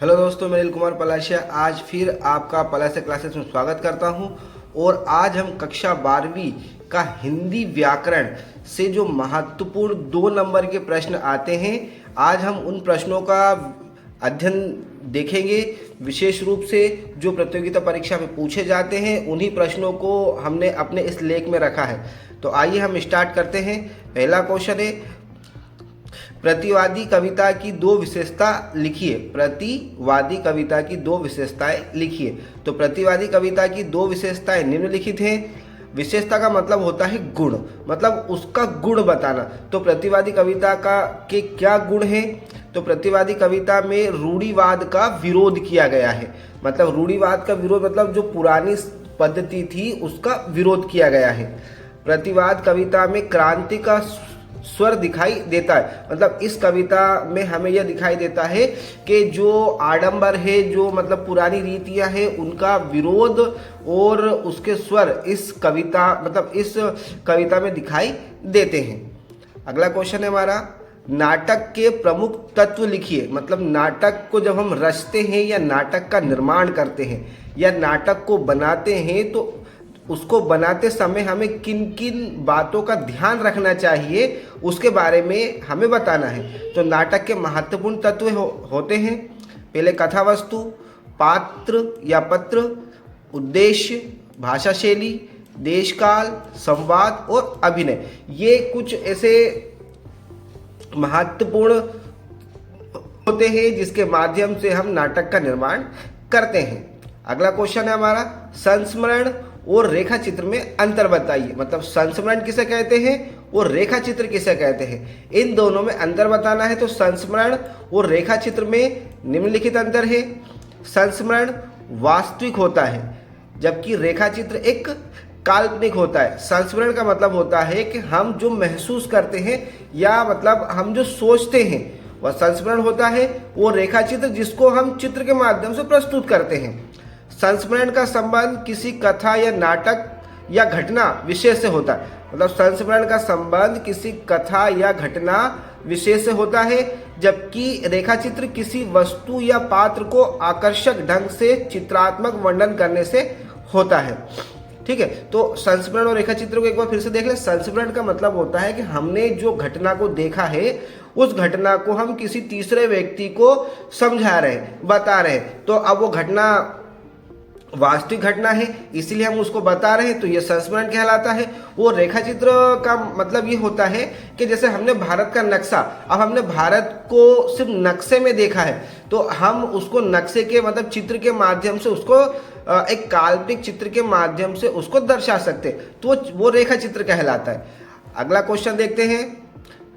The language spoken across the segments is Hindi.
हेलो दोस्तों, मैं अनिल कुमार पलाशिया आज फिर आपका पलाशिया क्लासेस में स्वागत करता हूं। और आज हम कक्षा 12वीं का हिंदी व्याकरण से जो महत्वपूर्ण 2 नंबर के प्रश्न आते हैं, आज हम उन प्रश्नों का अध्ययन देखेंगे। विशेष रूप से जो प्रतियोगिता परीक्षा में पूछे जाते हैं उन्हीं प्रश्नों को हमने अपने इस लेख में रखा है। तो आइए हम स्टार्ट करते हैं। पहला क्वेश्चन है, प्रतिवादी कविता की 2 विशेषता लिखिए। प्रतिवादी कविता की 2 विशेषताएं लिखिए। तो प्रतिवादी कविता की 2 विशेषताएं निम्नलिखित हैं। विशेषता का मतलब होता है गुण, मतलब उसका गुण बताना। तो प्रतिवादी कविता का के क्या गुण हैं? तो प्रतिवादी कविता में रूढ़िवाद का विरोध किया गया है। मतलब रूढ़िवाद का विरोध मतलब जो पुरानी पद्धति थी उसका विरोध किया गया है। प्रतिवाद कविता में क्रांति का स्वर दिखाई देता है। मतलब इस कविता में हमें यह दिखाई देता है कि जो आडंबर है, जो मतलब पुरानी रीतियां हैं, उनका विरोध और उसके स्वर इस कविता में दिखाई देते हैं। अगला क्वेश्चन है हमारा, नाटक के प्रमुख तत्व लिखिए। मतलब नाटक को जब हम रचते हैं या नाटक का निर्माण करते हैं या नाटक को बनाते हैं तो उसको बनाते समय हमें किन किन बातों का ध्यान रखना चाहिए उसके बारे में हमें बताना है। तो नाटक के महत्वपूर्ण तत्व होते हैं, पहले कथा वस्तु, पात्र या पत्र, उद्देश्य, भाषा शैली, देशकाल, संवाद और अभिनय। ये कुछ ऐसे महत्वपूर्ण होते हैं जिसके माध्यम से हम नाटक का निर्माण करते हैं। अगला क्वेश्चन है हमारा, संस्मरण और रेखा चित्र में अंतर बताइए। मतलब संस्मरण किसे कहते हैं और रेखा चित्र किसे कहते हैं, इन दोनों में अंतर बताना है। तो संस्मरण और रेखा चित्र में निम्नलिखित अंतर है। संस्मरण वास्तविक होता है जबकि रेखा चित्र एक काल्पनिक होता है। संस्मरण का मतलब होता है कि हम जो महसूस करते हैं या मतलब हम जो सोचते हैं वह संस्मरण होता है। वो रेखा चित्र जिसको हम चित्र के माध्यम से प्रस्तुत करते हैं। संस्मरण का संबंध किसी कथा या नाटक या घटना विशेष से होता है। मतलब संस्मरण का संबंध किसी कथा या घटना विशेष से होता है, जबकि रेखा चित्र किसी वस्तु या पात्र को आकर्षक ढंग से चित्रात्मक वर्णन करने से होता है। ठीक है, तो संस्मरण और रेखा चित्र को एक बार फिर से देख लें। संस्मरण का मतलब होता है कि हमने जो घटना को देखा है उस घटना को हम किसी तीसरे व्यक्ति को समझा रहे हैं, बता रहे हैं। तो अब वो घटना वास्तविक घटना है इसलिए हम उसको बता रहे हैं, तो ये संस्मरण कहलाता है। वो रेखा चित्र का मतलब ये होता है कि जैसे हमने भारत का नक्शा, अब हमने भारत को सिर्फ नक्शे में देखा है तो हम उसको नक्शे के मतलब चित्र के माध्यम से उसको एक काल्पनिक चित्र के माध्यम से उसको दर्शा सकते, तो वो रेखा चित्र कहलाता है। अगला क्वेश्चन देखते हैं,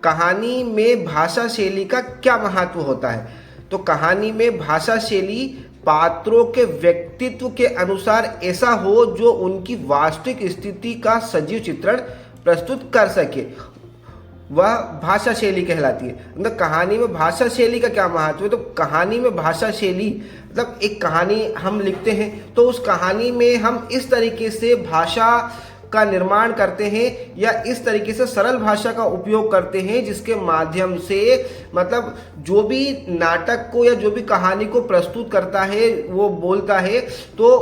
कहानी में भाषा शैली का क्या महत्व होता है? तो कहानी में भाषा शैली पात्रों के व्यक्तित्व के अनुसार ऐसा हो जो उनकी वास्तविक स्थिति का सजीव चित्रण प्रस्तुत कर सके, वह भाषा शैली कहलाती है। मतलब कहानी में भाषा शैली का क्या महत्व है? तो कहानी में भाषा शैली मतलब एक कहानी हम लिखते हैं तो उस कहानी में हम इस तरीके से भाषा का निर्माण करते हैं या इस तरीके से सरल भाषा का उपयोग करते हैं जिसके माध्यम से मतलब जो भी नाटक को या जो भी कहानी को प्रस्तुत करता है वो बोलता है तो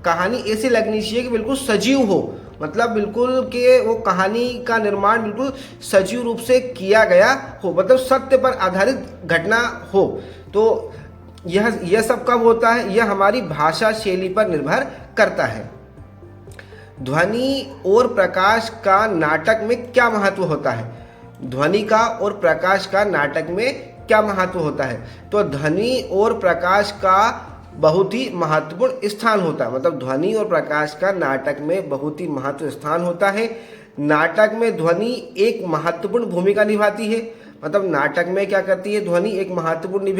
कहानी ऐसी लगनी चाहिए कि बिल्कुल सजीव हो। मतलब बिल्कुल कि वो कहानी का निर्माण बिल्कुल सजीव रूप से किया गया हो, मतलब सत्य पर आधारित घटना हो। तो यह सब कब होता है? यह हमारी भाषा शैली पर निर्भर करता है। ध्वनि और प्रकाश का नाटक में क्या महत्व होता है? ध्वनि का और प्रकाश का नाटक में क्या महत्व होता है? तो ध्वनि और प्रकाश का बहुत ही महत्वपूर्ण स्थान होता है। मतलब ध्वनि और प्रकाश का नाटक में बहुत ही महत्व स्थान होता है। नाटक में ध्वनि एक महत्वपूर्ण भूमिका निभाती है। मतलब नाटक में क्या करती है? ध्वनि एक महत्वपूर्ण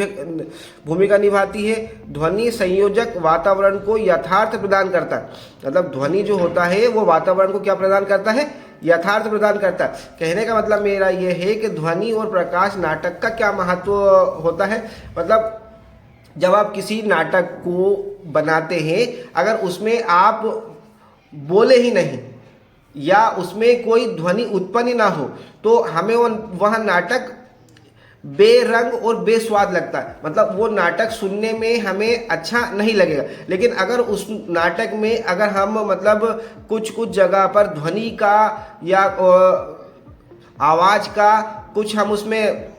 भूमिका निभाती है। ध्वनि संयोजक वातावरण को यथार्थ प्रदान करता है। मतलब ध्वनि जो होता है वो वातावरण को क्या प्रदान करता है? यथार्थ प्रदान करता है। कहने का मतलब मेरा ये है कि ध्वनि और प्रकाश नाटक का क्या महत्व होता है? मतलब जब आप किसी नाटक को बनाते हैं, अगर उसमें आप बोले ही नहीं या उसमें कोई ध्वनि उत्पन्न ना हो तो हमें वह नाटक बेरंग और बेस्वाद लगता है, मतलब वो नाटक सुनने में हमें अच्छा नहीं लगेगा। लेकिन अगर उस नाटक में अगर हम मतलब कुछ कुछ जगह पर ध्वनि का या आवाज का कुछ हम उसमें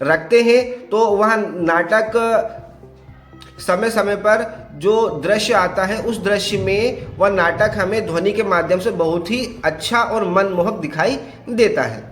रखते हैं तो वह नाटक समय समय पर जो दृश्य आता है उस दृश्य में वह नाटक हमें ध्वनि के माध्यम से बहुत ही अच्छा और मनमोहक दिखाई देता है।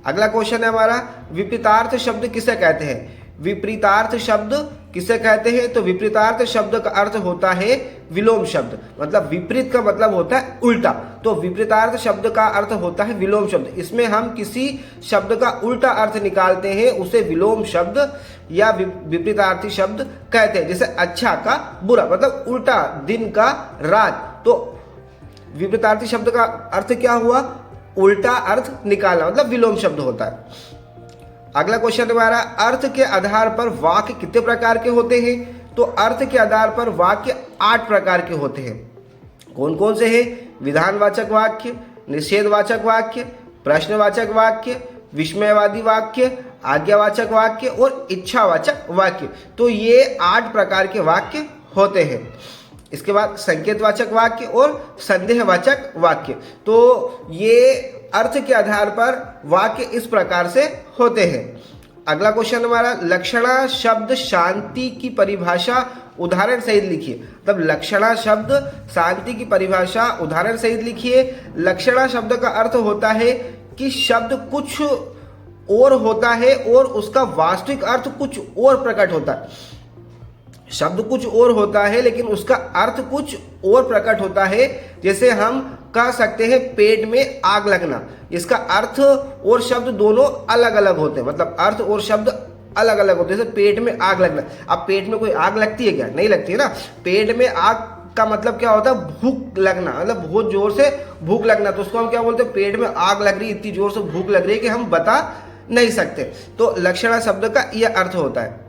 अगला क्वेश्चन है हमारा, विपरीतार्थ शब्द किसे कहते हैं? विपरीतार्थ शब्द किसे कहते हैं? तो विपरीतार्थ शब्द का अर्थ होता है विलोम शब्द, मतलब विपरीत का मतलब होता है उल्टा, तो विपरीतार्थ शब्द का अर्थ होता है विलोम शब्द। इसमें हम किसी शब्द का उल्टा अर्थ निकालते हैं उसे विलोम शब्द या विपरीतार्थी शब्द कहते हैं। जैसे अच्छा का बुरा, मतलब उल्टा, दिन का रात, तो विपरीतार्थी शब्द का अर्थ क्या हुआ? उल्टा अर्थ निकालना, मतलब विलोम शब्द होता है। अगला क्वेश्चन हमारा, अर्थ के आधार पर वाक्य कितने प्रकार के होते हैं? तो अर्थ के आधार पर वाक्य 8 प्रकार के होते हैं। कौन कौन से हैं? विधानवाचक वाक्य, निषेधवाचक वाक्य, प्रश्नवाचक वाक्य, विस्मयवादी वाक्य, आज्ञावाचक वाक्य और इच्छावाचक वाक्य। तो ये 8 प्रकार के वाक्य होते हैं। इसके बाद संकेतवाचक वाक्य और संदेहवाचक वाक्य। तो ये अर्थ के आधार पर वाक्य इस प्रकार से होते हैं। अगला क्वेश्चन हमारा, लक्षणा शब्द शांति की परिभाषा उदाहरण सहित लिखिए। मतलब लक्षणा शब्द शांति की परिभाषा उदाहरण सहित लिखिए। लक्षणा शब्द का अर्थ होता है कि शब्द कुछ और होता है और उसका वास्तविक अर्थ कुछ और प्रकट होता है। शब्द कुछ और होता है लेकिन उसका अर्थ कुछ और प्रकट होता है। जैसे हम कह सकते हैं पेट में आग लगना, इसका अर्थ और शब्द दोनों अलग अलग होते हैं, मतलब अर्थ और शब्द अलग अलग होते हैं। जैसे पेट में आग लगना, अब पेट में कोई आग लगती है क्या? नहीं लगती है ना। पेट में आग का मतलब क्या होता है? भूख लगना, मतलब बहुत जोर से भूख लगना, तो उसको हम क्या बोलते हैं? पेट में आग लग रही है, इतनी जोर से भूख लग रही है कि हम बता नहीं सकते। तो लक्षणा शब्द का यह अर्थ होता है।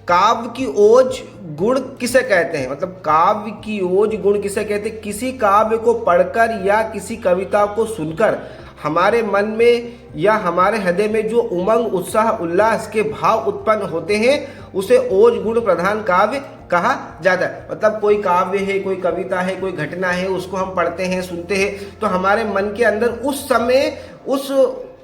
काव्य की ओज गुण किसे कहते हैं? मतलब काव्य की ओज गुण किसे कहते हैं? किसी काव्य को पढ़कर या किसी कविता को सुनकर हमारे मन में या हमारे हृदय में जो उमंग, उत्साह, उल्लास के भाव उत्पन्न होते हैं उसे ओज गुण प्रधान काव्य कहा जाता है। मतलब कोई काव्य है, कोई कविता है, कोई घटना है, उसको हम पढ़ते हैं, सुनते हैं, तो हमारे मन के अंदर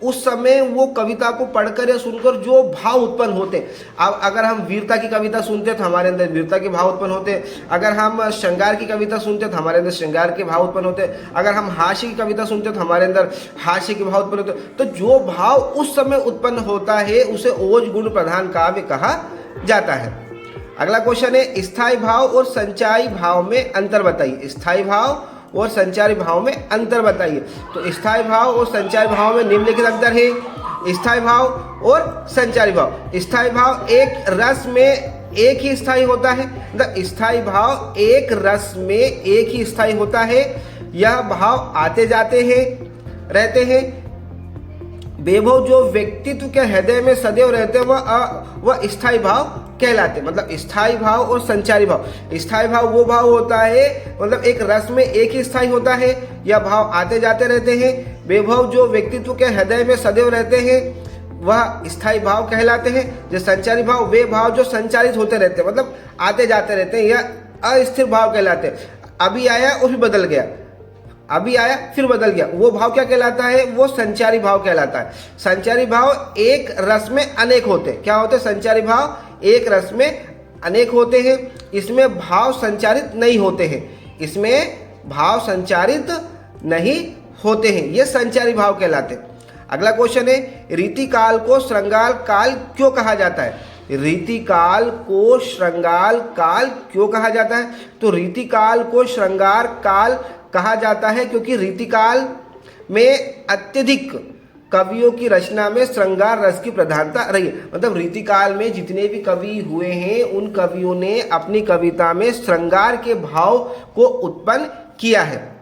उस समय वो कविता को पढ़कर या सुनकर जो भाव उत्पन्न होते हैं। अब अगर हम वीरता की कविता सुनते हैं तो हमारे अंदर वीरता के भाव उत्पन्न होते हैं। अगर हम श्रृंगार की कविता सुनते हैं तो हमारे अंदर श्रृंगार के भाव उत्पन्न होते हैं। अगर हम हास्य की कविता सुनते हैं तो हमारे अंदर हास्य के भाव उत्पन्न होते हैं। तो जो भाव उस समय उत्पन्न होता है उसे ओज गुण प्रधान काव्य कहा जाता है। अगला क्वेश्चन है, स्थायी भाव और संचयी भाव में अंतर बताइए। स्थायी भाव और संचारी भाव में अंतर बताइए। तो स्थायी भाव और संचारी भाव में निम्नलिखित अंतर है। स्थायी भाव और संचारी भाव, स्थायी भाव एक रस में एक ही स्थायी होता है। मतलब स्थायी भाव एक रस में एक ही स्थायी होता है। यह भाव आते जाते हैं, रहते हैं। बेभव जो व्यक्तित्व के हृदय में सदैव रहते हैं वह स्थायी भाव कहलाते। मतलब स्थायी भाव और संचारी भाव, स्थायी भाव वो भाव होता है मतलब एक रस में एक ही स्थायी होता है, यह भाव आते जाते रहते हैं। बेभव जो व्यक्तित्व के हृदय में सदैव रहते हैं वह स्थायी भाव कहलाते हैं। जो संचारी भाव, वे भाव जो संचारित होते रहते हैं, मतलब आते जाते रहते हैं, यह अस्थिर भाव कहलाते हैं। अभी आया और फिर बदल गया, अभी आया फिर बदल गया, वो भाव क्या कहलाता है? वो संचारी भाव कहलाता है। संचारी भाव एक रस में अनेक होते हैं। क्या होते हैं? संचारी भाव एक रस में अनेक होते हैं। इसमें भाव संचारित नहीं होते हैं, इसमें भाव संचारित नहीं होते हैं, ये संचारी भाव कहलाते हैं। अगला क्वेश्चन है, रीतिकाल को श्रृंगार काल क्यों कहा जाता है? रीतिकाल को श्रृंगार काल क्यों कहा जाता है? तो रीतिकाल को श्रृंगार काल कहा जाता है क्योंकि रीतिकाल में अत्यधिक कवियों की रचना में श्रृंगार रस की प्रधानता रही है। मतलब रीतिकाल में जितने भी कवि हुए हैं उन कवियों ने अपनी कविता में श्रृंगार के भाव को उत्पन्न किया है।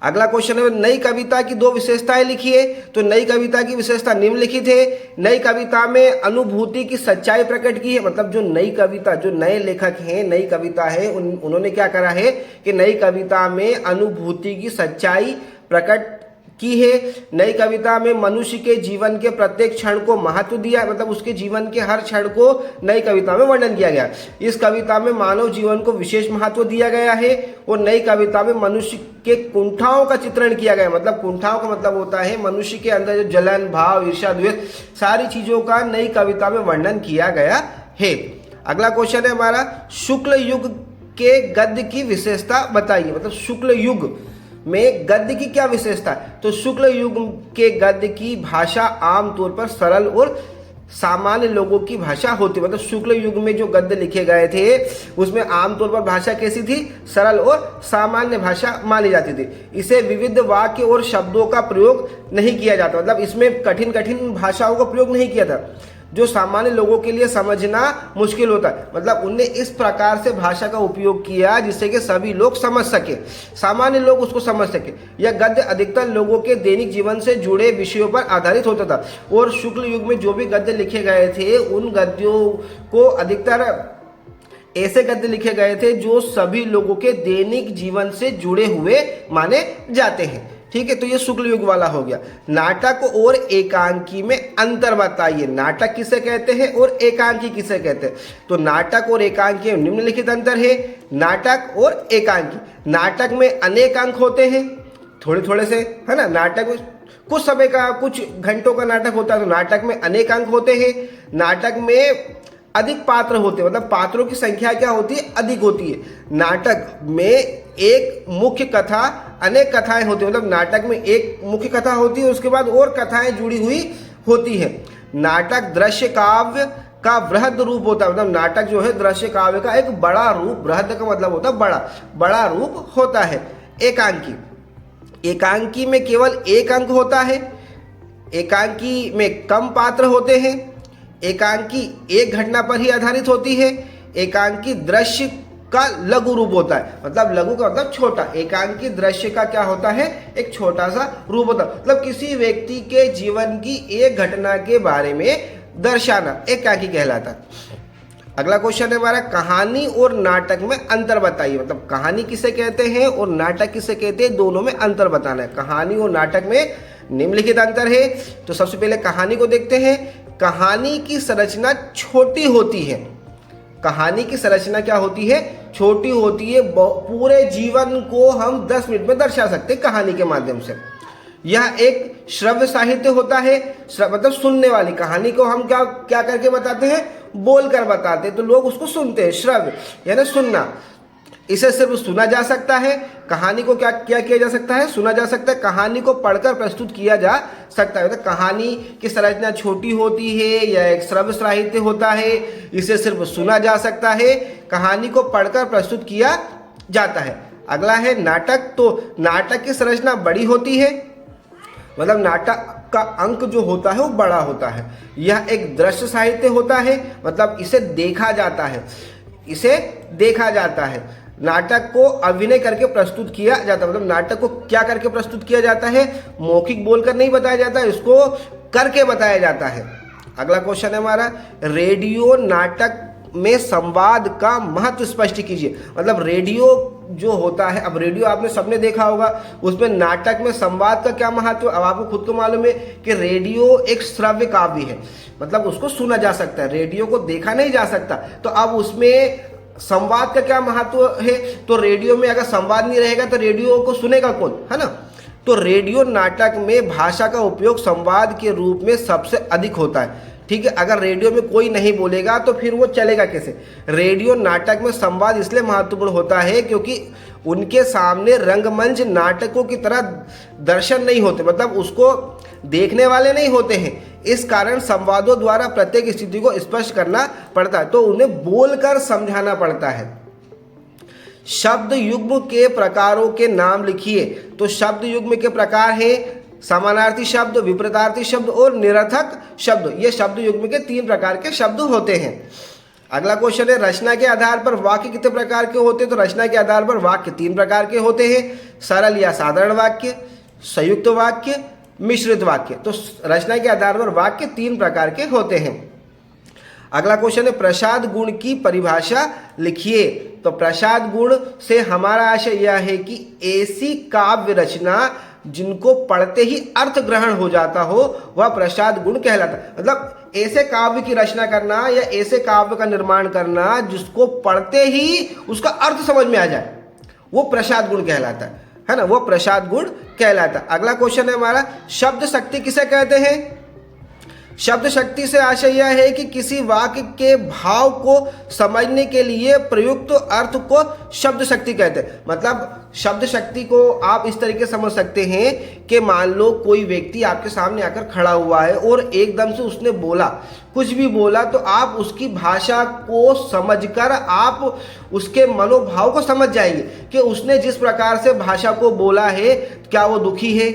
अगला क्वेश्चन है, नई कविता की 2 विशेषताएं लिखिए। तो नई कविता की विशेषता निम्नलिखित है। नई कविता में अनुभूति की सच्चाई प्रकट की है। मतलब जो नई कविता, जो नए लेखक हैं, नई कविता है, उन्होंने क्या करा है कि नई कविता में अनुभूति की सच्चाई प्रकट की है। नई कविता में मनुष्य के जीवन के प्रत्येक क्षण को महत्व दिया, मतलब उसके जीवन के हर क्षण को नई कविता में वर्णन किया गया। इस कविता में मानव जीवन को विशेष महत्व दिया गया है और नई कविता में मनुष्य के कुंठाओं का चित्रण किया गया। मतलब कुंठाओं का मतलब होता है मनुष्य के अंदर जो जलन, भाव, ईर्ष्या, द्वेष, सारी चीजों का नई कविता में वर्णन किया गया है। अगला क्वेश्चन है हमारा, शुक्ल युग के गद्य की विशेषता बताइए। मतलब शुक्ल युग में गद्य की क्या विशेषता है? तो शुक्ल युग के गद्य की भाषा आमतौर पर सरल और सामान्य लोगों की भाषा होती है। मतलब शुक्ल युग में जो गद्य लिखे गए थे उसमें आमतौर पर भाषा कैसी थी? सरल और सामान्य भाषा मानी जाती थी। इसे विविध वाक्य और शब्दों का प्रयोग नहीं किया जाता, मतलब इसमें कठिन कठिन भाषाओं का प्रयोग नहीं किया था जो सामान्य लोगों के लिए समझना मुश्किल होता है। मतलब उनने इस प्रकार से भाषा का उपयोग किया जिससे कि सभी लोग समझ सके, सामान्य लोग उसको समझ सके। यह गद्य अधिकतर लोगों के दैनिक जीवन से जुड़े विषयों पर आधारित होता था और शुक्ल युग में जो भी गद्य लिखे गए थे उन गद्यों को अधिकतर ऐसे गद्य लिखे गए थे जो सभी लोगों के दैनिक जीवन से जुड़े हुए माने जाते हैं। ठीक है, तो ये शुक्ल युग वाला हो गया। नाटक और एकांकी में अंतर बताइए। नाटक किसे कहते हैं और एकांकी किसे कहते हैं? तो नाटक और एकांकी में निम्नलिखित अंतर है। नाटक और एकांकी, नाटक में अनेक अंक होते हैं, थोड़े थोड़े से, है ना। नाटक में कुछ समय का, कुछ घंटों का नाटक होता है, तो नाटक में अनेक अंक होते हैं। नाटक में अधिक पात्र होते हैं, मतलब पात्रों की संख्या क्या होती है? अधिक होती है। नाटक में एक मुख्य कथा, अनेक कथाएं होती है, मतलब नाटक में एक मुख्य कथा होती है, उसके बाद और कथाएं जुड़ी हुई होती है। नाटक दृश्य काव्य का वृहद रूप होता है, मतलब नाटक जो है दृश्य काव्य का एक बड़ा रूप, वृहद का मतलब होता है बड़ा, बड़ा रूप होता है। एकांकी, एकांकी में केवल एक अंक होता है। एकांकी में कम पात्र होते हैं। एकांकी एक घटना पर ही आधारित होती है। एकांकी दृश्य का लघु रूप होता है, मतलब लघु का मतलब छोटा। एकांकी दृश्य का क्या होता है? एक छोटा सा रूप होता है, मतलब किसी व्यक्ति के जीवन की एक घटना के बारे में दर्शाना एकांकी कहलाता है। अगला क्वेश्चन है हमारा, कहानी और नाटक में अंतर बताइए। मतलब कहानी किसे कहते हैं और नाटक किसे कहते हैं, दोनों में अंतर बताना है। कहानी और नाटक में निम्नलिखित अंतर है। तो सबसे पहले कहानी को देखते हैं। कहानी की संरचना छोटी होती है। कहानी की संरचना क्या होती है? छोटी होती है। पूरे जीवन को हम 10 मिनट में दर्शा सकते हैं कहानी के माध्यम से। यह एक श्रव्य साहित्य होता है, मतलब सुनने वाली। कहानी को हम क्या क्या करके बताते हैं? बोलकर बताते हैं, तो लोग उसको सुनते हैं। श्रव्य यानी सुनना। इसे सिर्फ सुना जा सकता है। कहानी को क्या क्या किया जा सकता है? सुना जा सकता है। कहानी को पढ़कर प्रस्तुत किया जा सकता है। तो कहानी की संरचना छोटी होती है, यह एक श्रव्य साहित्य होता है, इसे सिर्फ सुना जा सकता है, कहानी को पढ़कर प्रस्तुत किया जाता है। अगला है नाटक। तो नाटक की संरचना बड़ी होती है, मतलब नाटक का अंक जो होता है वो बड़ा होता है। यह एक दृश्य साहित्य होता है, मतलब इसे देखा जाता है, इसे देखा जाता है। नाटक को अभिनय करके प्रस्तुत किया जाता है, मतलब नाटक को क्या करके प्रस्तुत किया जाता है? मौखिक बोलकर नहीं बताया जाता, इसको करके बताया जाता है। अगला क्वेश्चन है हमारा, रेडियो नाटक में संवाद का महत्व स्पष्ट कीजिए। मतलब रेडियो जो होता है, अब रेडियो आपने सबने देखा होगा, उसमें नाटक में संवाद का क्या महत्व? अब आपको खुद को मालूम है कि रेडियो एक श्रव्य काव्य है, मतलब उसको सुना जा सकता है, रेडियो को देखा नहीं जा सकता। तो अब उसमें संवाद का क्या महत्व है? तो रेडियो में अगर संवाद नहीं रहेगा तो रेडियो को सुनेगा कौन, है ना। तो रेडियो नाटक में भाषा का उपयोग संवाद के रूप में सबसे अधिक होता है। ठीक है, अगर रेडियो में कोई नहीं बोलेगा तो फिर वो चलेगा कैसे? रेडियो नाटक में संवाद इसलिए महत्वपूर्ण होता है क्योंकि उनके सामने रंगमंच नाटकों की तरह दर्शन नहीं होते, मतलब उसको देखने वाले नहीं होते हैं। इस कारण संवादों द्वारा प्रत्येक स्थिति को स्पष्ट करना पड़ता है, तो उन्हें बोलकर समझाना पड़ता है। शब्द युग्म के प्रकारों के नाम लिखिए। तो शब्द युग्म के प्रकार है समानार्थी शब्द, विपरीतार्थी शब्द और निरर्थक शब्द। ये शब्द युग्म के 3 प्रकार के शब्द होते हैं। अगला क्वेश्चन है, रचना के आधार पर वाक्य कितने प्रकार के होते हैं? तो रचना के आधार पर वाक्य 3 प्रकार के होते हैं, सरल या साधारण वाक्य, संयुक्त वाक्य, मिश्रित वाक्य। तो रचना के आधार पर वाक्य 3 प्रकार के होते हैं। अगला क्वेश्चन है, प्रसाद गुण की परिभाषा लिखिए। तो प्रसाद गुण से हमारा आशय यह है कि ऐसी काव्य रचना जिनको पढ़ते ही अर्थ ग्रहण हो जाता हो वह प्रसाद गुण कहलाता है। मतलब ऐसे काव्य की रचना करना या ऐसे काव्य का निर्माण करना जिसको पढ़ते ही उसका अर्थ समझ में आ जाए, वो प्रसाद गुण कहलाता है ना, वो प्रसाद गुण कहलाता है। अगला क्वेश्चन है हमारा, शब्द शक्ति किसे कहते हैं? शब्द शक्ति से आशय यह है कि किसी वाक्य के भाव को समझने के लिए प्रयुक्त अर्थ को शब्द शक्ति कहते हैं। मतलब शब्द शक्ति को आप इस तरीके समझ सकते हैं कि मान लो कोई व्यक्ति आपके सामने आकर खड़ा हुआ है और एकदम से उसने बोला, कुछ भी बोला, तो आप उसकी भाषा को समझकर आप उसके मनोभाव को समझ जाएंगे कि उसने जिस प्रकार से भाषा को बोला है, क्या वो दुखी है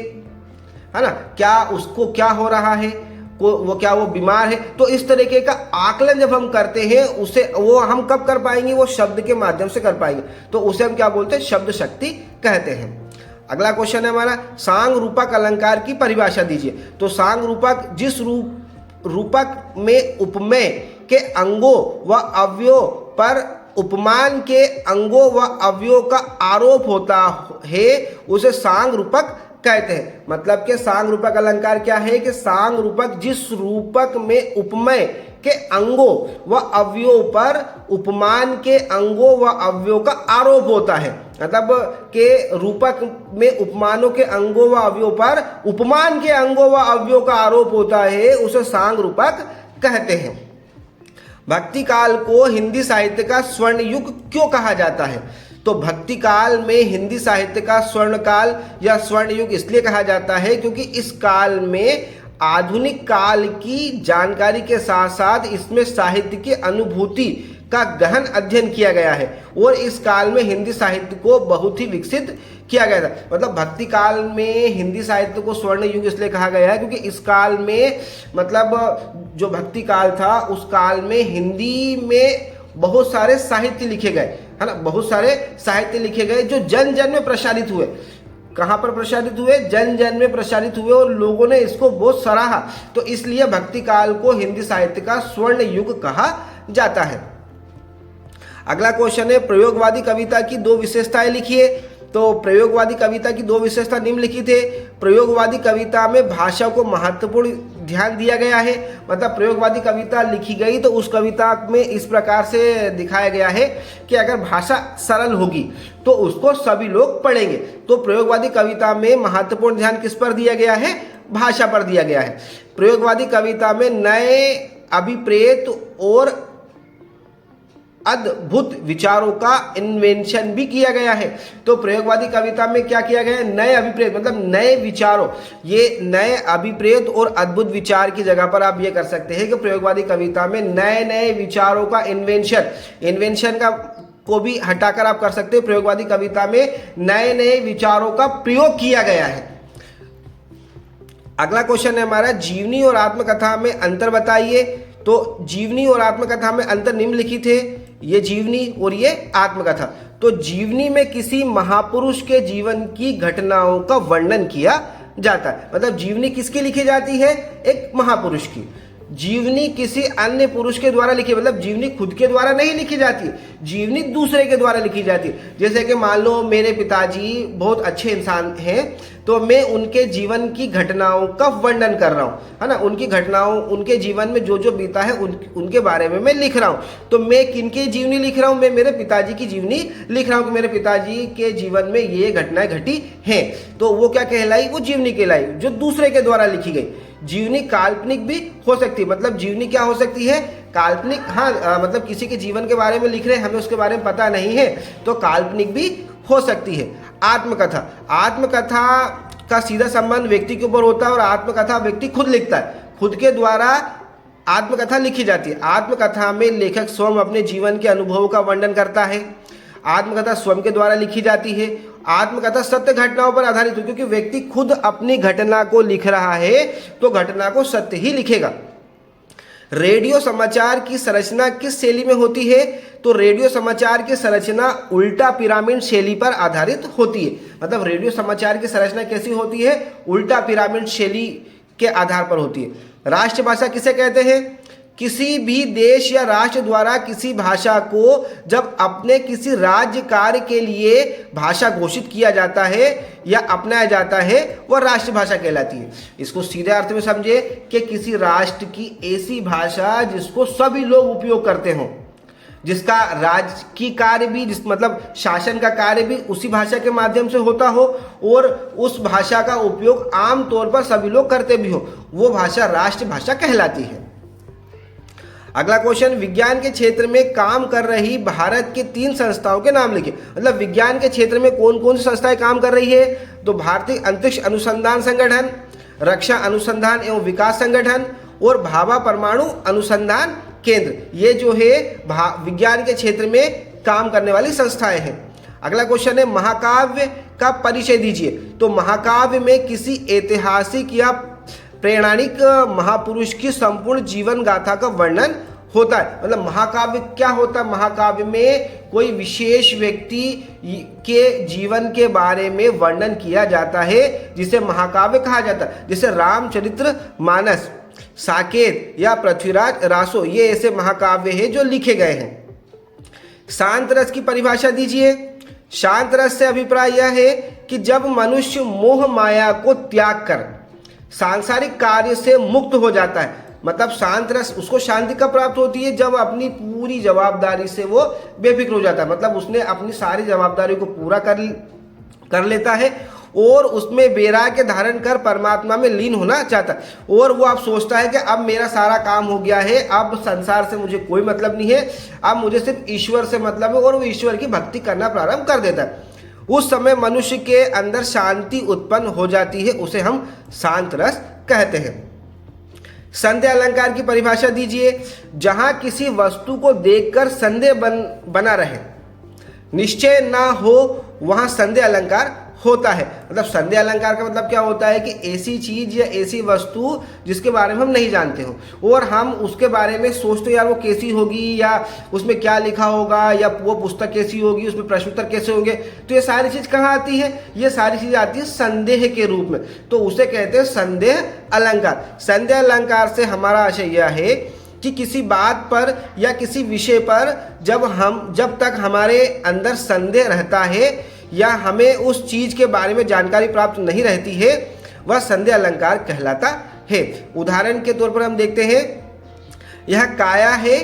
ना, क्या उसको क्या हो रहा है, वो क्या वो बीमार है। तो इस तरीके का आकलन जब हम करते हैं उसे वो हम कब कर पाएंगे? वो शब्द के माध्यम से कर पाएंगे, तो उसे हम क्या बोलते हैं? शब्द शक्ति कहते हैं। अगला क्वेश्चन है हमारा, सांग रूपक अलंकार की परिभाषा दीजिए। तो सांग रूपक जिस रूपक में उपमेय के अंगों व अवयवों पर उपमान के अंगों व अवयवों का आरोप होता है उसे सांग रूपक कहते हैं। मतलब कि सांग रूपक अलंकार क्या है कि सांग रूपक जिस रूपक में उपमेय के अंगों व अवयवों पर उपमान के अंगों व अवयवों का आरोप होता है। मतलब के रूपक में उपमानों के अंगों व अवयवों पर उपमान के अंगों व अवयवों का आरोप होता है, उसे सांग रूपक कहते हैं। भक्ति काल को हिंदी साहित्य का स्वर्ण युग क्यों कहा जाता है? तो भक्ति काल में हिंदी साहित्य का स्वर्ण काल या स्वर्ण युग इसलिए कहा जाता है क्योंकि इस काल में आधुनिक काल की जानकारी के साथ साथ इसमें साहित्य की अनुभूति का गहन अध्ययन किया गया है और इस काल में हिंदी साहित्य को बहुत ही विकसित किया गया था। मतलब भक्ति काल में हिंदी साहित्य को स्वर्ण युग इसलिए कहा गया है क्योंकि इस काल में मतलब जो भक्ति काल था उस काल में हिंदी में बहुत सारे साहित्य लिखे गए, है ना, बहुत सारे साहित्य लिखे गए जो जन जन में प्रसारित हुए। कहाँ पर प्रसारित हुए? जन जन में प्रसारित हुए और लोगों ने इसको बहुत सराहा, तो इसलिए भक्ति काल को हिंदी साहित्य का स्वर्ण युग कहा जाता है। अगला क्वेश्चन है, प्रयोगवादी कविता की दो विशेषताएं लिखिए। तो प्रयोगवादी कविता की दो विशेषता निम्नलिखित है। प्रयोगवादी कविता में भाषा को महत्वपूर्ण ध्यान दिया गया है। मतलब प्रयोगवादी कविता लिखी गई तो उस कविता में इस प्रकार से दिखाया गया है कि अगर भाषा सरल होगी तो उसको सभी लोग पढ़ेंगे। तो प्रयोगवादी कविता में महत्वपूर्ण ध्यान किस पर दिया गया है? भाषा पर दिया गया है। प्रयोगवादी कविता में नए अभिप्रेत और अद्भुत विचारों का इन्वेंशन भी किया गया है। तो प्रयोगवादी कविता में क्या किया गया है? नए अभिप्रेत मतलब नए विचारों, ये नए अभिप्रेत और अद्भुत विचार की जगह पर आप ये कर सकते हैं कि प्रयोगवादी कविता में नए नए विचारों का इन्वेंशन का को भी हटाकर आप कर सकते हैं। प्रयोगवादी कविता में नए नए विचारों का प्रयोग किया गया है। अगला क्वेश्चन है हमारा, जीवनी और आत्मकथा में अंतर बताइए। तो जीवनी और आत्मकथा में अंतर निम्नलिखित है, ये जीवनी और ये आत्मकथा। तो जीवनी में किसी महापुरुष के जीवन की घटनाओं का वर्णन किया जाता है। मतलब जीवनी किसकी लिखी जाती है? एक महापुरुष की। जीवनी किसी अन्य पुरुष के द्वारा लिखी, मतलब जीवनी खुद के द्वारा नहीं लिखी जाती, जीवनी दूसरे के द्वारा लिखी जाती है। जैसे कि मान लो मेरे पिताजी बहुत अच्छे इंसान हैं तो मैं उनके जीवन की घटनाओं का वर्णन कर रहा हूँ, है ना, उनकी घटनाओं, उनके जीवन में जो जो बीता है उनके बारे में मैं लिख रहा हूँ। तो मैं किनकी जीवनी लिख रहा हूँ? मैं मेरे पिताजी की जीवनी लिख रहा हूँ कि मेरे पिताजी के जीवन में ये घटनाएं घटी हैं। तो वो क्या कहलाई? वो जीवनी कहलाई जो दूसरे के द्वारा लिखी गई। जीवनी काल्पनिक भी हो सकती है। मतलब जीवनी क्या हो सकती है? काल्पनिक, हाँ, मतलब किसी के जीवन के बारे में लिख रहे हैं, हमें उसके बारे में पता नहीं है, तो काल्पनिक भी हो सकती है। आत्मकथा का सीधा संबंध व्यक्ति के ऊपर होता है और आत्मकथा व्यक्ति खुद लिखता है, खुद के द्वारा आत्मकथा लिखी जाती है। आत्मकथा में लेखक स्वयं अपने जीवन के अनुभवों का वर्णन करता है। आत्मकथा स्वयं के द्वारा लिखी जाती है। आत्मकथा सत्य घटनाओं पर आधारित हो, क्योंकि व्यक्ति खुद अपनी घटना को लिख रहा है तो घटना को सत्य ही लिखेगा। रेडियो समाचार की संरचना किस शैली में होती है? तो रेडियो समाचार की संरचना उल्टा पिरामिड शैली पर आधारित होती है। मतलब रेडियो समाचार की संरचना कैसी होती है? उल्टा पिरामिड शैली के आधार पर होती है। राष्ट्रभाषा किसे कहते हैं? किसी भी देश या राष्ट्र द्वारा किसी भाषा को जब अपने किसी राज्य कार्य के लिए भाषा घोषित किया जाता है या अपनाया जाता है, वह राष्ट्रभाषा कहलाती है। इसको सीधे अर्थ में समझे कि किसी राष्ट्र की ऐसी भाषा जिसको सभी लोग उपयोग करते हों, जिसका राज्य की कार्य भी मतलब शासन का कार्य भी उसी भाषा के माध्यम से होता हो और उस भाषा का उपयोग आम तौर पर सभी लोग करते भी हो, वो भाषा राष्ट्रभाषा कहलाती है। अगला क्वेश्चन, विज्ञान के क्षेत्र में काम कर रही भारत के 3 संस्थाओं के नाम लिखिए। मतलब विज्ञान के क्षेत्र में कौन कौन सी संस्थाएं काम कर रही है? तो भारतीय अंतरिक्ष अनुसंधान संगठन, रक्षा अनुसंधान एवं विकास संगठन और भाभा परमाणु अनुसंधान केंद्र, ये जो है विज्ञान के क्षेत्र में काम करने वाली संस्थाएं हैं। अगला क्वेश्चन है, महाकाव्य का परिचय दीजिए। तो महाकाव्य में किसी ऐतिहासिक या प्रेरणानिक महापुरुष की संपूर्ण जीवन गाथा का वर्णन होता है। मतलब महाकाव्य क्या होता है? महाकाव्य में कोई विशेष व्यक्ति के जीवन के बारे में वर्णन किया जाता है, जिसे महाकाव्य कहा जाता है। जैसे रामचरित्र मानस, साकेत या पृथ्वीराज रासो, ये ऐसे महाकाव्य हैं जो लिखे गए हैं। शांत रस की परिभाषा दीजिए। शांत रस से अभिप्राय यह है कि जब मनुष्य मोह माया को त्याग कर सांसारिक कार्य से मुक्त हो जाता है। मतलब शांत रस उसको शांति कब प्राप्त होती है? जब अपनी पूरी जवाबदारी से वो बेफिक्र हो जाता है। मतलब उसने अपनी सारी जवाबदारी को पूरा कर लेता है और उसमें वैराग्य धारण कर परमात्मा में लीन होना चाहता है। और वो अब सोचता है कि अब मेरा सारा काम हो गया है, अब संसार से मुझे कोई मतलब नहीं है, अब मुझे सिर्फ ईश्वर से मतलब है, और वो ईश्वर की भक्ति करना प्रारंभ कर देता है। उस समय मनुष्य के अंदर शांति उत्पन्न हो जाती है, उसे हम शांत रस कहते हैं। संदेह अलंकार की परिभाषा दीजिए। जहां किसी वस्तु को देखकर संदेह बना रहे, निश्चय ना हो, वहां संदेह अलंकार होता है। मतलब संदेह अलंकार का मतलब क्या होता है कि ऐसी चीज या ऐसी वस्तु जिसके बारे में हम नहीं जानते हो और हम उसके बारे में सोचते यार वो कैसी होगी, या उसमें क्या लिखा होगा, या वो पुस्तक कैसी होगी, उसमें प्रश्न उत्तर कैसे होंगे। तो ये सारी चीज कहाँ आती है? ये सारी चीज आती है संदेह के रूप में, तो उसे कहते हैं संदेह अलंकार। संदेह अलंकार से हमारा आशय यह है कि किसी बात पर या किसी विषय पर जब तक हमारे अंदर संदेह रहता है या हमें उस चीज के बारे में जानकारी प्राप्त नहीं रहती है, वह संदेह अलंकार कहलाता है। उदाहरण के तौर पर हम देखते हैं, यह काया है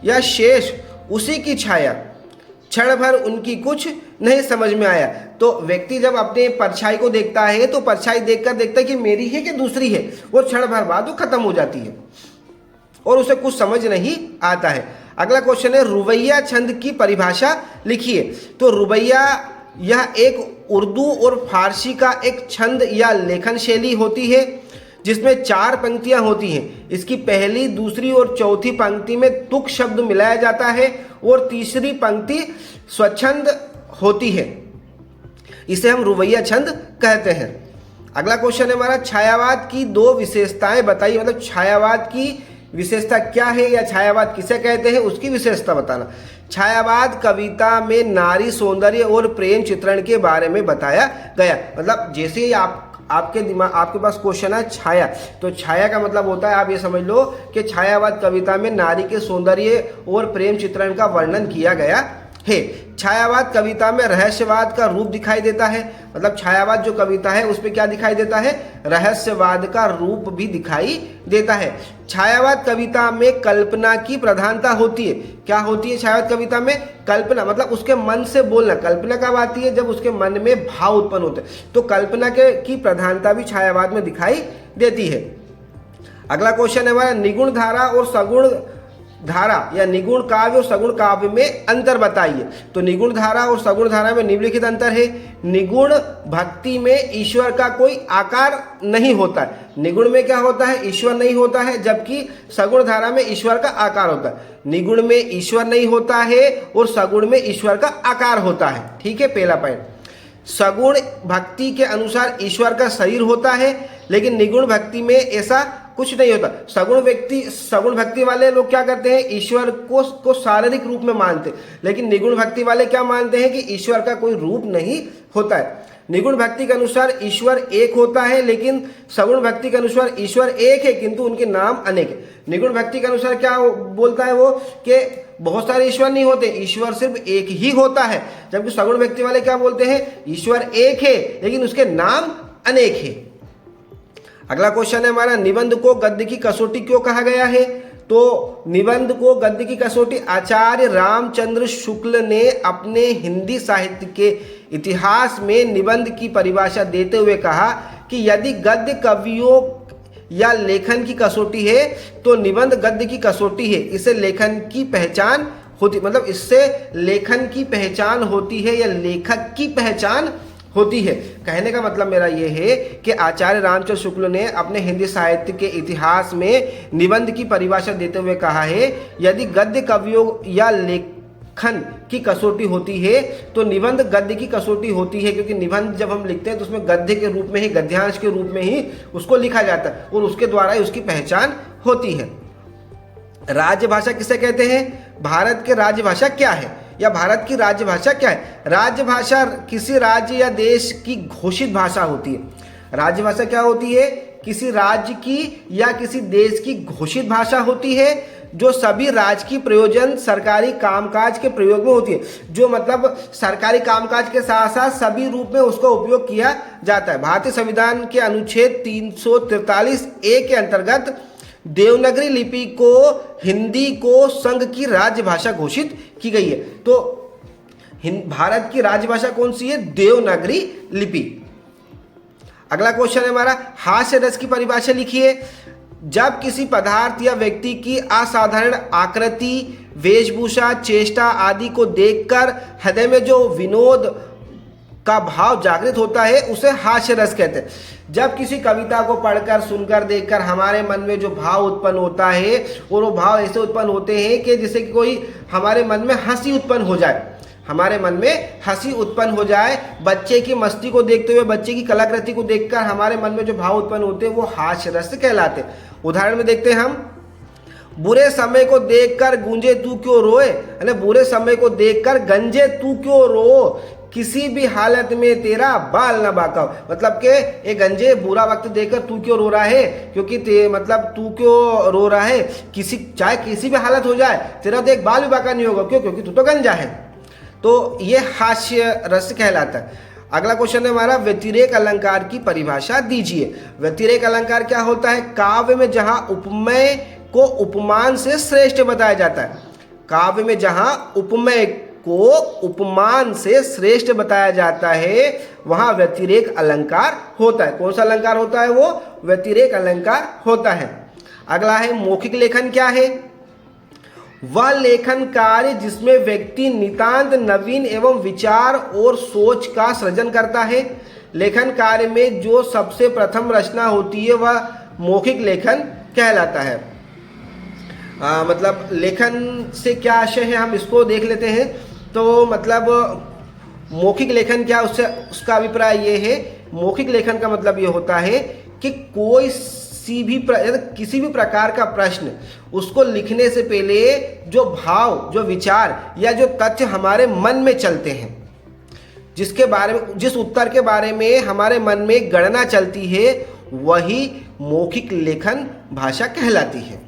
या शेष उसी की छाया, क्षण भर उनकी कुछ नहीं समझ में आया। तो व्यक्ति जब अपने परछाई को देखता है तो परछाई देखकर देखता है कि मेरी है कि दूसरी है, वो क्षण भर बाद वो खत्म हो जाती है और उसे कुछ समझ नहीं आता है। अगला क्वेश्चन है, रुबैया छंद की परिभाषा लिखिए। तो रुबैया यह एक उर्दू और फारसी का एक छंद या लेखन शैली होती है जिसमें 4 पंक्तियां होती हैं। इसकी पहली, दूसरी और चौथी पंक्ति में तुक शब्द मिलाया जाता है और तीसरी पंक्ति स्वच्छंद होती है। इसे हम रुबैया छंद कहते हैं। अगला क्वेश्चन है हमारा, छायावाद की 2 विशेषताएं बताइए। मतलब छायावाद की विशेषता क्या है या छायावाद किसे कहते हैं, उसकी विशेषता बताना। छायावाद कविता में नारी सौंदर्य और प्रेम चित्रण के बारे में बताया गया। मतलब जैसे ही आपके पास क्वेश्चन है छाया, तो छाया का मतलब होता है, आप ये समझ लो कि छायावाद कविता में नारी के सौंदर्य और प्रेम चित्रण का वर्णन किया गया है। छायावाद कविता में रहस्यवाद का रूप दिखाई देता है। मतलब छायावाद जो कविता है उसमें क्या दिखाई देता है? रहस्यवाद का रूप भी दिखाई देता है। छायावाद कविता में कल्पना की प्रधानता होती है। क्या होती है छायावाद कविता में? कल्पना, मतलब उसके मन से बोलना। कल्पना कब आती है? जब उसके मन में भाव उत्पन्न होते हैं। तो कल्पना की प्रधानता भी छायावाद में दिखाई देती है। अगला क्वेश्चन है हमारा, निगुण धारा और सगुण धारा या निगुण काव्य और सगुण काव्य में अंतर बताइए। तो निगुण धारा और सगुण धारा में निम्नलिखित अंतर है। निगुण भक्ति में ईश्वर का कोई आकार नहीं होता है। निगुण में क्या होता है? ईश्वर नहीं होता है, जबकि सगुण धारा में ईश्वर का आकार होता है। निगुण में ईश्वर नहीं होता है और सगुण में ईश्वर का आकार होता है। ठीक है, पहला पॉइंट। सगुण भक्ति के अनुसार ईश्वर का शरीर होता है, लेकिन निगुण भक्ति में ऐसा कुछ नहीं होता। सगुण भक्ति वाले लोग क्या करते हैं? ईश्वर को शारीरिक रूप में मानते, लेकिन निगुण भक्ति वाले क्या मानते हैं कि ईश्वर का कोई रूप नहीं होता है। निगुण भक्ति के अनुसार ईश्वर एक होता है, लेकिन सगुण भक्ति के अनुसार ईश्वर एक है किंतु उनके नाम अनेक है। निगुण भक्ति के अनुसार क्या बोलता है वो कि बहुत सारे ईश्वर नहीं होते, ईश्वर सिर्फ एक ही होता है। जबकि सगुण भक्ति वाले क्या बोलते हैं, ईश्वर एक है लेकिन उसके नाम अनेक है। अगला क्वेश्चन है हमारा, निबंध को गद्य की कसौटी क्यों कहा गया है? तो निबंध को गद्य की कसौटी आचार्य रामचंद्र शुक्ल ने अपने हिंदी साहित्य के इतिहास में निबंध की परिभाषा देते हुए कहा कि यदि गद्य कवियों या लेखन की कसौटी है तो निबंध गद्य की कसौटी है। इससे लेखन की पहचान होती, मतलब इससे लेखन की पहचान होती है या लेखक की पहचान होती है। कहने का मतलब मेरा ये है कि आचार्य रामचंद्र शुक्ल ने अपने हिंदी साहित्य के इतिहास में निबंध की परिभाषा देते हुए कहा है, यदि गद्य कवियों या लेखन की कसौटी होती है तो निबंध गद्य की कसौटी होती है, क्योंकि निबंध जब हम लिखते हैं तो उसमें गद्य के रूप में ही, गद्यांश के रूप में ही उसको लिखा जाता है और उसके द्वारा ही उसकी पहचान होती है। राजभाषा किसे कहते हैं? भारत के राजभाषा क्या है या भारत की राजभाषा क्या है? राजभाषा किसी राज्य या देश की घोषित भाषा होती है। राजभाषा क्या होती है? किसी राज्य की या किसी देश की घोषित भाषा होती है जो सभी राजकीय प्रयोजन सरकारी कामकाज के प्रयोग में होती है। जो मतलब सरकारी कामकाज के साथ साथ सभी रूप में उसका उपयोग किया जाता है। भारतीय संविधान के अनुच्छेद 343A के अंतर्गत देवनागरी लिपि को हिंदी को संघ की राजभाषा घोषित की गई है। तो भारत की राजभाषा कौन सी है? देवनागरी लिपि। अगला क्वेश्चन है हमारा, हास्य रस की परिभाषा लिखिए। जब किसी पदार्थ या व्यक्ति की असाधारण आकृति, वेशभूषा, चेष्टा आदि को देखकर हृदय में जो विनोद का भाव जागृत होता है उसे हास्य रस कहते हैं। जब किसी कविता को पढ़कर, सुनकर, देखकर हमारे मन में जो भाव उत्पन्न होता है और वो भाव ऐसे उत्पन्न होते हैं कि जैसे कि कोई हमारे मन में हंसी उत्पन्न हो जाए, हमारे मन में हंसी उत्पन्न हो जाए। बच्चे की मस्ती को देखते हुए, बच्चे की कलाकृति को देखकर हमारे मन में जो भाव उत्पन्न होते हैं वो हास्य रस कहलाते हैं। उदाहरण में देखते हैं हम, बुरे समय को देखकर गूंजे तू क्यों रोए, यानी बुरे समय को देखकर गंजे तू क्यों रो, किसी भी हालत में तेरा बाल न बाका। मतलब कि ये गंजे बुरा वक्त देखकर तू क्यों रो रहा है, क्योंकि मतलब तू क्यों रो रहा है, किसी चाहे किसी भी हालत हो जाए तेरा तो एक बाल भी बाका नहीं होगा। क्यों? क्योंकि तू तो गंजा है। तो ये हास्य रस कहलाता है। अगला क्वेश्चन है हमारा, व्यतिरेक अलंकार की परिभाषा दीजिए। व्यतिरेक अलंकार क्या होता है? काव्य में जहां उपमेय को उपमान से श्रेष्ठ बताया जाता है। काव्य में जहां उपमेय को उपमान से श्रेष्ठ बताया जाता है वहां व्यतिरेक अलंकार होता है। कौन सा अलंकार होता है? वो व्यतिरेक अलंकार होता है। अगला है, मौखिक लेखन क्या है? वह लेखन कार्य जिसमें व्यक्ति नितांत नवीन एवं विचार और सोच का सृजन करता है। लेखन कार्य में जो सबसे प्रथम रचना होती है वह मौखिक लेखन कहलाता है। मतलब लेखन से क्या आशय है हम इसको देख लेते हैं। तो मतलब मौखिक लेखन क्या, उससे उसका अभिप्राय ये है, मौखिक लेखन का मतलब ये होता है कि किसी भी प्रकार का प्रश्न, उसको लिखने से पहले जो भाव, जो विचार या जो तथ्य हमारे मन में चलते हैं, जिसके बारे में, जिस उत्तर के बारे में हमारे मन में गणना चलती है, वही मौखिक लेखन भाषा कहलाती है।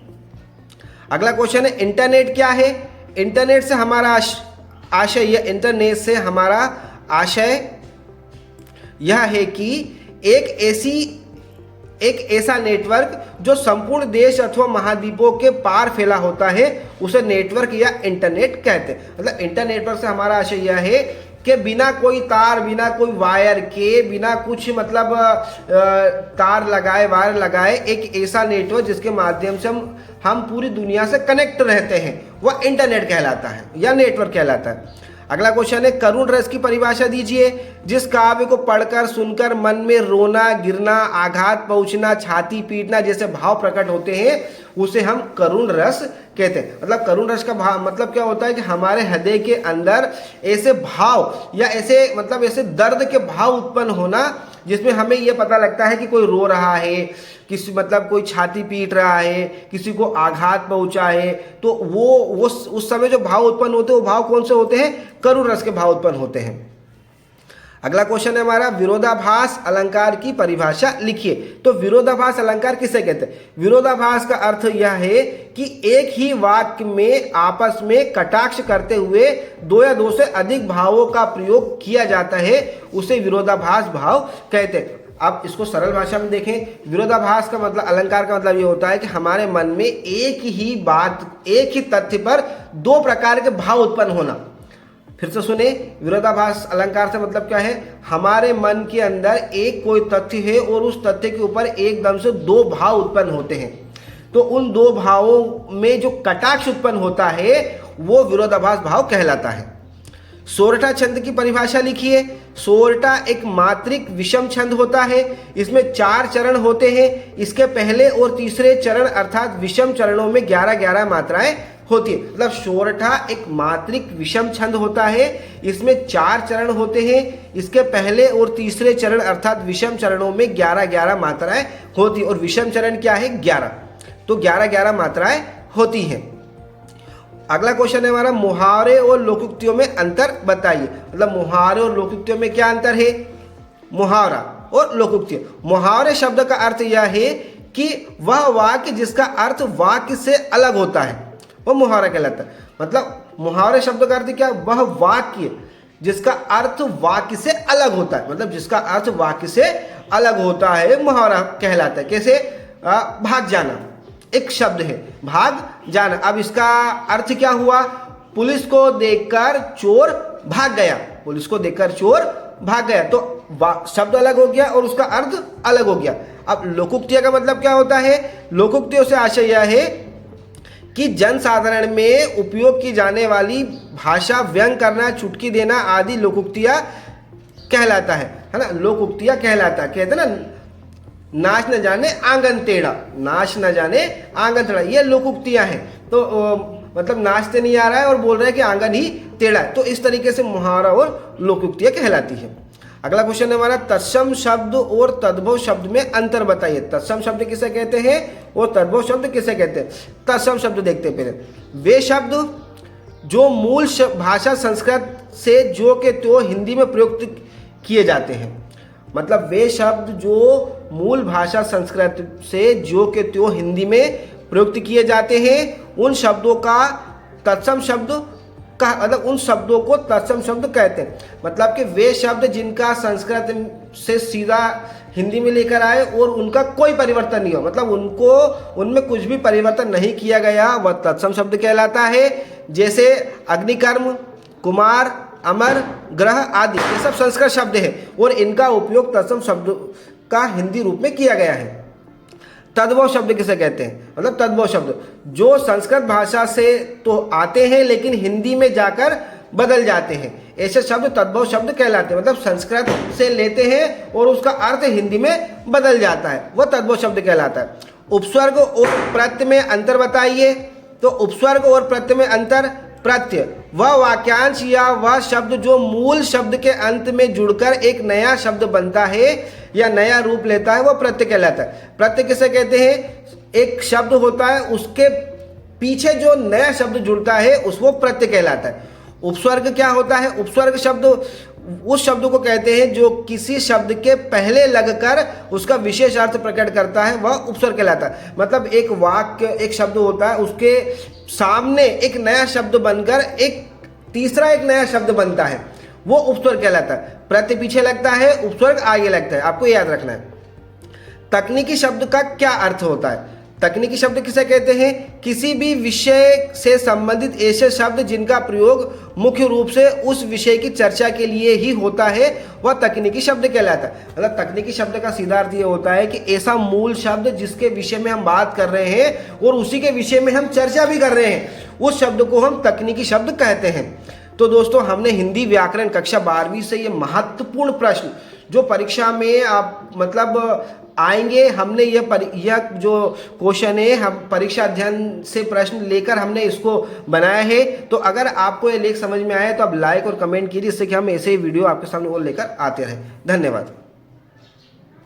अगला क्वेश्चन है, इंटरनेट क्या है? इंटरनेट से हमारा आशय, इंटरनेट से हमारा आशय यह है कि एक ऐसा नेटवर्क जो संपूर्ण देश अथवा महाद्वीपों के पार फैला होता है उसे नेटवर्क या इंटरनेट कहते हैं। मतलब इंटरनेटवर्क से हमारा आशय यह है कि बिना कोई तार, बिना कोई वायर के, बिना कुछ मतलब तार लगाए, वायर लगाए, एक ऐसा नेटवर्क जिसके माध्यम से हम पूरी दुनिया से कनेक्ट रहते हैं, वह इंटरनेट कहलाता है या नेटवर्क कहलाता है। अगला क्वेश्चन है, करुण रस की परिभाषा दीजिए। जिस काव्य को पढ़कर, सुनकर मन में रोना, गिरना, आघात पहुंचना, छाती पीटना जैसे भाव प्रकट होते हैं उसे हम करुण रस कहते हैं। मतलब करुण रस का भाव मतलब क्या होता है कि हमारे हृदय के अंदर ऐसे भाव या ऐसे मतलब ऐसे दर्द के भाव उत्पन्न होना जिसमें हमें यह पता लगता है कि कोई रो रहा है, किसी मतलब कोई छाती पीट रहा है, किसी को आघात पहुंचा है, तो वो उस समय जो भाव उत्पन्न होते हैं वो भाव कौन से होते हैं? करुण रस के भाव उत्पन्न होते हैं। अगला क्वेश्चन है हमारा, विरोधाभास अलंकार की परिभाषा लिखिए। तो विरोधाभास अलंकार किसे कहते हैं? विरोधाभास का अर्थ यह है कि एक ही वाक्य में आपस में कटाक्ष करते हुए दो या दो से अधिक भावों का प्रयोग किया जाता है, उसे विरोधाभास भाव कहते हैं। अब इसको सरल भाषा में देखें, विरोधाभास का मतलब, अलंकार का मतलब ये होता है कि हमारे मन में एक ही बात, एक ही तथ्य पर दो प्रकार के भाव उत्पन्न होना। फिर से सुने, विरोधाभास अलंकार से मतलब क्या है? हमारे मन के अंदर एक कोई तथ्य है और उस तथ्य के ऊपर एकदम से दो भाव उत्पन्न होते हैं, तो उन दो भावों में जो कटाक्ष उत्पन्न होता है वो विरोधाभास भाव कहलाता है। सोरठा छंद की परिभाषा लिखिए। सोरठा एक मात्रिक विषम छंद होता है, इसमें 4 चरण होते हैं। इसके पहले और तीसरे चरण अर्थात विषम चरणों में 11-11 मात्राएं होती है। मतलब सोरठा एक मात्रिक विषम छंद होता है, इसमें 4 चरण होते हैं। इसके पहले और तीसरे चरण अर्थात विषम चरणों में 11-11 मात्राएं होती है। और विषम चरण क्या है? 11। तो 11-11 मात्राएं होती हैं। अगला क्वेश्चन है हमारा, मुहावरे और लोकोक्तियों में अंतर बताइए। मतलब मुहावरे और लोकोक्तियों में क्या अंतर है? मुहावरा और लोकोक्ति। मुहावरे शब्द का अर्थ यह है कि वह वाक्य जिसका अर्थ वाक्य से अलग होता है वो मुहावरा कहलाता है। मतलब मुहावरे शब्द का अर्थ क्या? वह वाक्य जिसका अर्थ वाक्य से अलग होता है, मतलब जिसका अर्थ वाक्य से अलग होता है मुहावरा कहलाता है। कैसे? भाग जाना एक शब्द है, भाग जाना। अब इसका अर्थ क्या हुआ? पुलिस को देखकर चोर भाग गया। पुलिस को देखकर चोर भाग गया, तो शब्द अलग हो गया और उसका अर्थ अलग हो गया। अब लोकोक्तिया का मतलब क्या होता है? लोकोक्तियों से आशय यह है कि जनसाधारण में उपयोग की जाने वाली भाषा, व्यंग करना, चुटकी देना आदि लोकोक्तिया कहलाता है ना? लोकोक्तिया कहलाता है। कहते ना, नाच न जाने आंगन टेढ़ा, नाच न जाने आंगन टेढ़ा, ये लोकोक्तियां हैं। तो मतलब नाचते नहीं आ रहा है और बोल रहा है कि आंगन ही टेढ़ा है। तो इस तरीके से मुहावरा और लोकोक्तियां कहलाती है। अगला क्वेश्चन है हमारा, तत्सम शब्द और तद्भव शब्द में अंतर बताइए। तत्सम शब्द किसे कहते हैं और तद्भव शब्द किसे कहते हैं? तत्सम शब्द देखते हैं पहले। वे शब्द जो मूल भाषा संस्कृत से जो के त्यों हिंदी में प्रयुक्त किए जाते हैं। मतलब वे शब्द जो मूल भाषा संस्कृत से जो के त्यों हिंदी में प्रयुक्त किए जाते हैं, उन शब्दों का तत्सम शब्द का, मतलब उन शब्दों को तत्सम शब्द कहते हैं। मतलब कि वे शब्द जिनका संस्कृत से सीधा हिंदी में लेकर आए और उनका कोई परिवर्तन नहीं हो, मतलब उनमें कुछ भी परिवर्तन नहीं किया गया, वह तत्सम शब्द कहलाता है। जैसे अग्निकर्म, कुमार, अमर, ग्रह आदि ये सब संस्कृत शब्द है और इनका उपयोग तत्सम शब्द का हिंदी रूप में किया गया है। तद्भव शब्द किसे कहते हैं? मतलब तद्भव शब्द जो संस्कृत भाषा से तो आते हैं लेकिन हिंदी में जाकर बदल जाते हैं, ऐसे शब्द तद्भव शब्द कहलाते हैं। मतलब संस्कृत से लेते हैं और उसका अर्थ हिंदी में बदल जाता है, वह तद्भव शब्द कहलाता है। उपस्वर्ग और प्रत्यय में अंतर बताइए। तो उपस्वर्ग और प्रत्यय में अंतर, प्रत्यय वह वाक्यांश या वह शब्द जो मूल शब्द के अंत में जुड़कर एक नया शब्द बनता है या नया रूप लेता है, वह प्रत्यय कहलाता है। प्रत्यय किसे कहते हैं? एक शब्द होता है, उसके पीछे जो नया शब्द जुड़ता है वो प्रत्यय कहलाता है। उपस्वर्ग क्या होता है? उपस्वर्ग शब्द उस शब्द को कहते हैं जो किसी शब्द के पहले लगकर उसका विशेष अर्थ प्रकट करता है, वह उपस्वर्ग कहलाता है। मतलब एक वाक्य, एक शब्द होता है, उसके सामने एक नया शब्द बनकर एक तीसरा एक नया शब्द बनता है, वो उपस्वर्ग कहलाता है। प्रत्यय पीछे लगता है, उपस्वर्ग आगे लगता है, आपको याद रखना है। तकनीकी शब्द का क्या अर्थ होता है? तकनीकी शब्द किसे कहते हैं? किसी भी विषय से संबंधित ऐसे शब्द जिनका प्रयोग मुख्य रूप से उस विषय की चर्चा के लिए ही होता है, वह तकनीकी शब्द कहलाता है। मतलब तकनीकी शब्द का सीधा अर्थ ये होता है कि ऐसा मूल शब्द जिसके विषय में हम बात कर रहे हैं और उसी के विषय में हम चर्चा भी कर रहे हैं, उस शब्द को हम तकनीकी शब्द कहते हैं। तो दोस्तों, हमने हिंदी व्याकरण कक्षा 12वीं से ये महत्वपूर्ण प्रश्न जो परीक्षा में आप मतलब आएंगे, हमने यह जो क्वेश्चन है हम परीक्षा अध्ययन से प्रश्न लेकर हमने इसको बनाया है। तो अगर आपको ये लेख समझ में आया तो आप लाइक और कमेंट कीजिए, जिससे कि हम ऐसे ही वीडियो आपके सामने और लेकर आते रहें। धन्यवाद।